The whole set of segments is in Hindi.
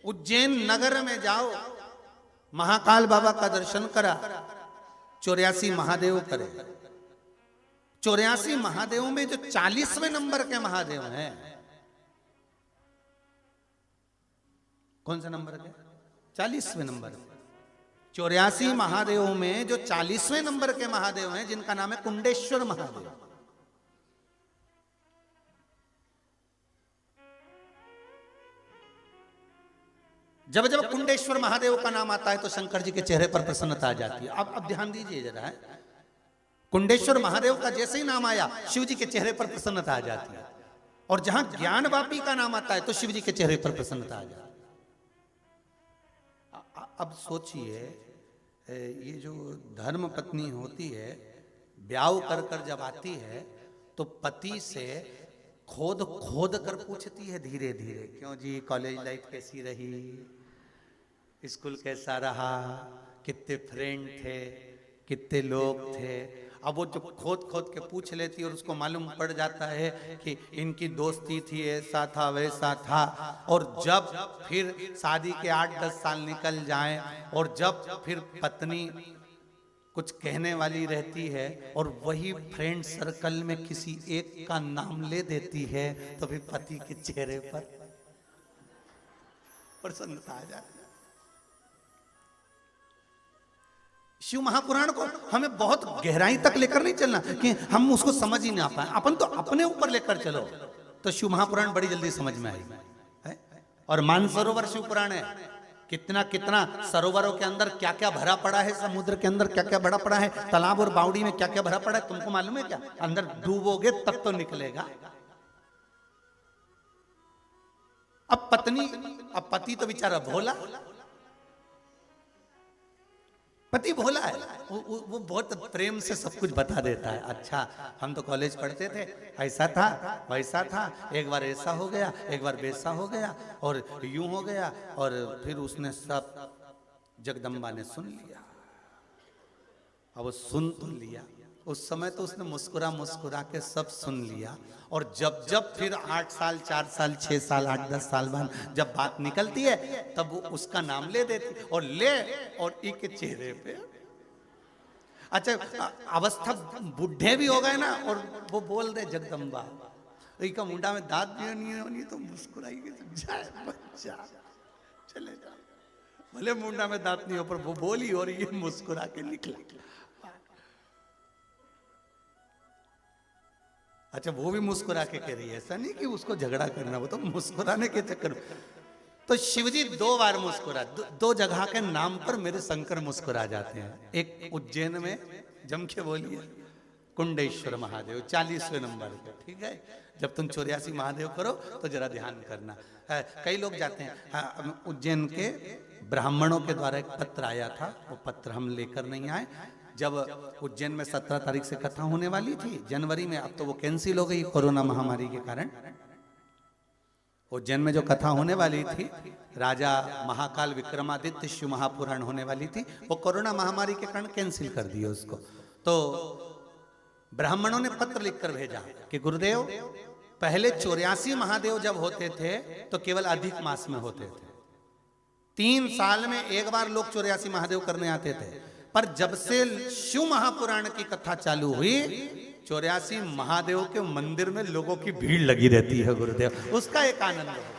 उज्जैन नगर में जाओ, महाकाल बाबा का दर्शन करा, 84 महादेव करे। 84 महादेवों में जो 40वें नंबर के महादेव हैं, कौन सा नंबर के? 40वें नंबर। 84 महादेवों में जो 40वें नंबर के महादेव हैं, जिनका नाम है कुंडेश्वर महादेव। जब जब कुंडेश्वर महादेव का नाम आता है तो शंकर जी के चेहरे पर प्रसन्नता आ जाती है। अब ध्यान दीजिए जरा है, कुंडेश्वर महादेव का जैसे ही नाम आया, शिव जी के चेहरे पर प्रसन्नता आ जाती है। और जहां ज्ञानवापी का नाम आता है तो शिव जी के चेहरे पर प्रसन्नता आ जाती है। अब सोचिए, ये जो धर्म पत्नी होती है, ब्याह कर कर जब आती है तो पति से खोद खोद कर पूछती है धीरे धीरे, क्यों जी, कॉलेज लाइफ कैसी रही, स्कूल कैसा रहा, कितने फ्रेंड थे, कितने लोग थे। अब वो जो खोद खोद के पूछ लेती है और उसको मालूम पड़ जाता है कि इनकी दोस्ती थी, ऐसा था वैसा था। और जब फिर शादी के 8-10 साल निकल जाएं और जब फिर पत्नी कुछ कहने वाली रहती है और वही फ्रेंड सर्कल में किसी एक का नाम ले देती है, तो फिर पति के चेहरे पर प्रसन्नता आ जाती है। शिव महापुराण को हमें बहुत गहराई तक लेकर नहीं चलना कि हम उसको समझ ही ना पाए। अपन तो अपने ऊपर लेकर चलो तो शिव महापुराण बड़ी जल्दी समझ में आएगी। और मानसरोवर शिव पुराण है, कितना कितना सरोवरों के अंदर क्या क्या भरा पड़ा है, समुद्र के अंदर क्या क्या भरा पड़ा है, तालाब और बावड़ी में क्या क्या भरा पड़ा है, तुमको मालूम है क्या? अंदर डूबोगे तब तो निकलेगा। अब पति तो बेचारा भोला, पति भोला है, वो बहुत प्रेम से सब कुछ बता देता है। अच्छा, हम तो कॉलेज पढ़ते थे, ऐसा था वैसा था, एक बार ऐसा हो गया, एक बार वैसा हो गया, और यूं हो गया। और फिर उसने सब, जगदम्बा ने सुन लिया। अब वो सुन तो लिया, उस समय तो उसने मुस्कुरा मुस्कुरा के सब सुन लिया। और जब जब फिर 8 साल, 4 साल, 6 साल, 8-10 साल बाद जब बात निकलती है, तब वो उसका नाम ले देती और के चेहरे पे, अच्छा अवस्था बुढ़े भी हो गए ना, और वो बोल दे जगदम्बा, का मुंडा में दांत भी नहीं तो मुस्कुराई बच्चा चले जा, भले मुंडा में दांत नहीं हो पर वो बोली और ये मुस्कुरा के निकला। अच्छा, वो भी मुस्कुरा के कह रही है, ऐसा नहीं कि उसको झगड़ा करना, वो तो मुस्कुराने के चक्कर। तो शिवजी 2 बार मुस्कुरा, 2 जगह के नाम पर मेरे शंकर मुस्कुरा जाते हैं। एक उज्जैन में जम के बोलिए, कुंडेश्वर महादेव 40वें नंबर पे, ठीक है। जब तुम 84 महादेव करो तो जरा ध्यान करना। कई लोग जाते हैं, उज्जैन के ब्राह्मणों के द्वारा एक पत्र आया था, वो पत्र हम लेकर नहीं आए। जब उज्जैन में 17 तारीख से कथा होने वाली थी जनवरी में, अब तो वो कैंसिल हो गई कोरोना महामारी के कारण। उज्जैन में जो कथा होने वाली थी, राजा महाकाल विक्रमादित्य शिव महापुराण होने वाली थी, वो कोरोना महामारी के कारण कैंसिल कर दिए उसको। तो ब्राह्मणों ने पत्र लिखकर भेजा कि गुरुदेव, पहले 84 महादेव जब होते थे तो केवल अधिक मास में होते थे, 3 साल में एक बार लोग 84 महादेव करने आते थे। पर जब से शिव महापुराण की कथा चालू हुई, 84 महादेव के मंदिर में लोगों की भीड़ लगी रहती है गुरुदेव, उसका एक आनंद है।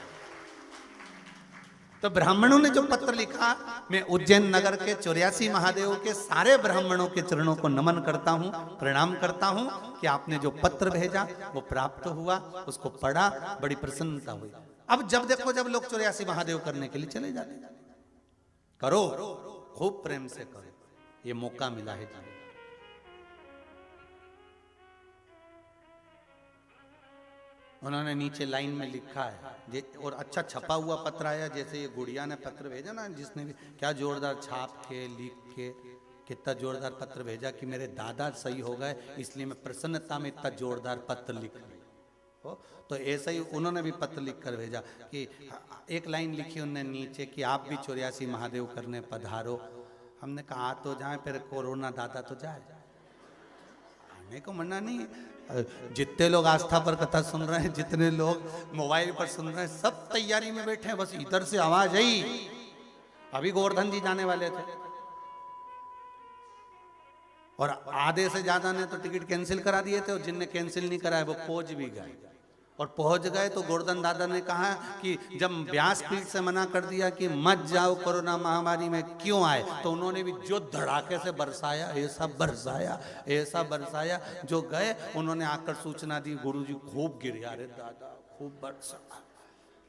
तो ब्राह्मणों ने जो पत्र लिखा, मैं उज्जैन नगर के 84 महादेव के सारे ब्राह्मणों के चरणों को नमन करता हूं, प्रणाम करता हूं कि आपने जो पत्र भेजा वो प्राप्त हुआ, उसको पढ़ा, बड़ी प्रसन्नता हुई। अब जब देखो, जब लोग 84 महादेव करने के लिए चले जाते, करो, खूब प्रेम से करो, ये मौका मिला है जाने। उन्होंने नीचे लाइन में लिखा है, और अच्छा छपा हुआ पत्र आया, जैसे ये गुड़िया ने पत्र भेजा ना, जिसने भी क्या जोरदार छाप के लिख के कितना जोरदार पत्र भेजा कि मेरे दादा सही हो गए, इसलिए मैं प्रसन्नता में इतना जोरदार पत्र लिख रही। तो ऐसा ही उन्होंने भी पत्र लिख कर भेजा कि एक लाइन लिखी उन्होंने नीचे कि आप भी 84 महादेव करने पधारो। हमने कहा तो जाए, फिर कोरोना दादा तो जाए, आने को मना नहीं। जितने लोग आस्था पर कथा सुन रहे हैं, जितने लोग मोबाइल पर सुन रहे हैं, सब तैयारी में बैठे हैं, बस इधर से आवाज आई। अभी गोवर्धन जी जाने वाले थे और आधे से ज्यादा ने तो टिकट कैंसिल करा दिए थे, और जिनने कैंसिल नहीं कराया वो पहुंच भी गए। और पहुंच गए तो गोवर्धन दादा ने कहा कि जब व्यासपीठ से मना कर दिया कि मत जाओ कोरोना महामारी में, क्यों आए, तो उन्होंने भी जो धड़ाके से बरसाया, ऐसा बरसाया, ऐसा बरसाया, जो गए उन्होंने आकर सूचना दी, गुरुजी खूब गिरे, अरे दादा खूब बरसा,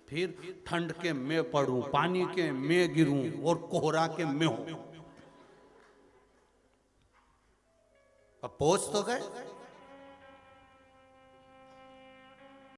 फिर ठंड के मैं पड़ूं, पानी के मैं गिरूं और कोहरा के मैं हूं। अब पहुंच तो गए,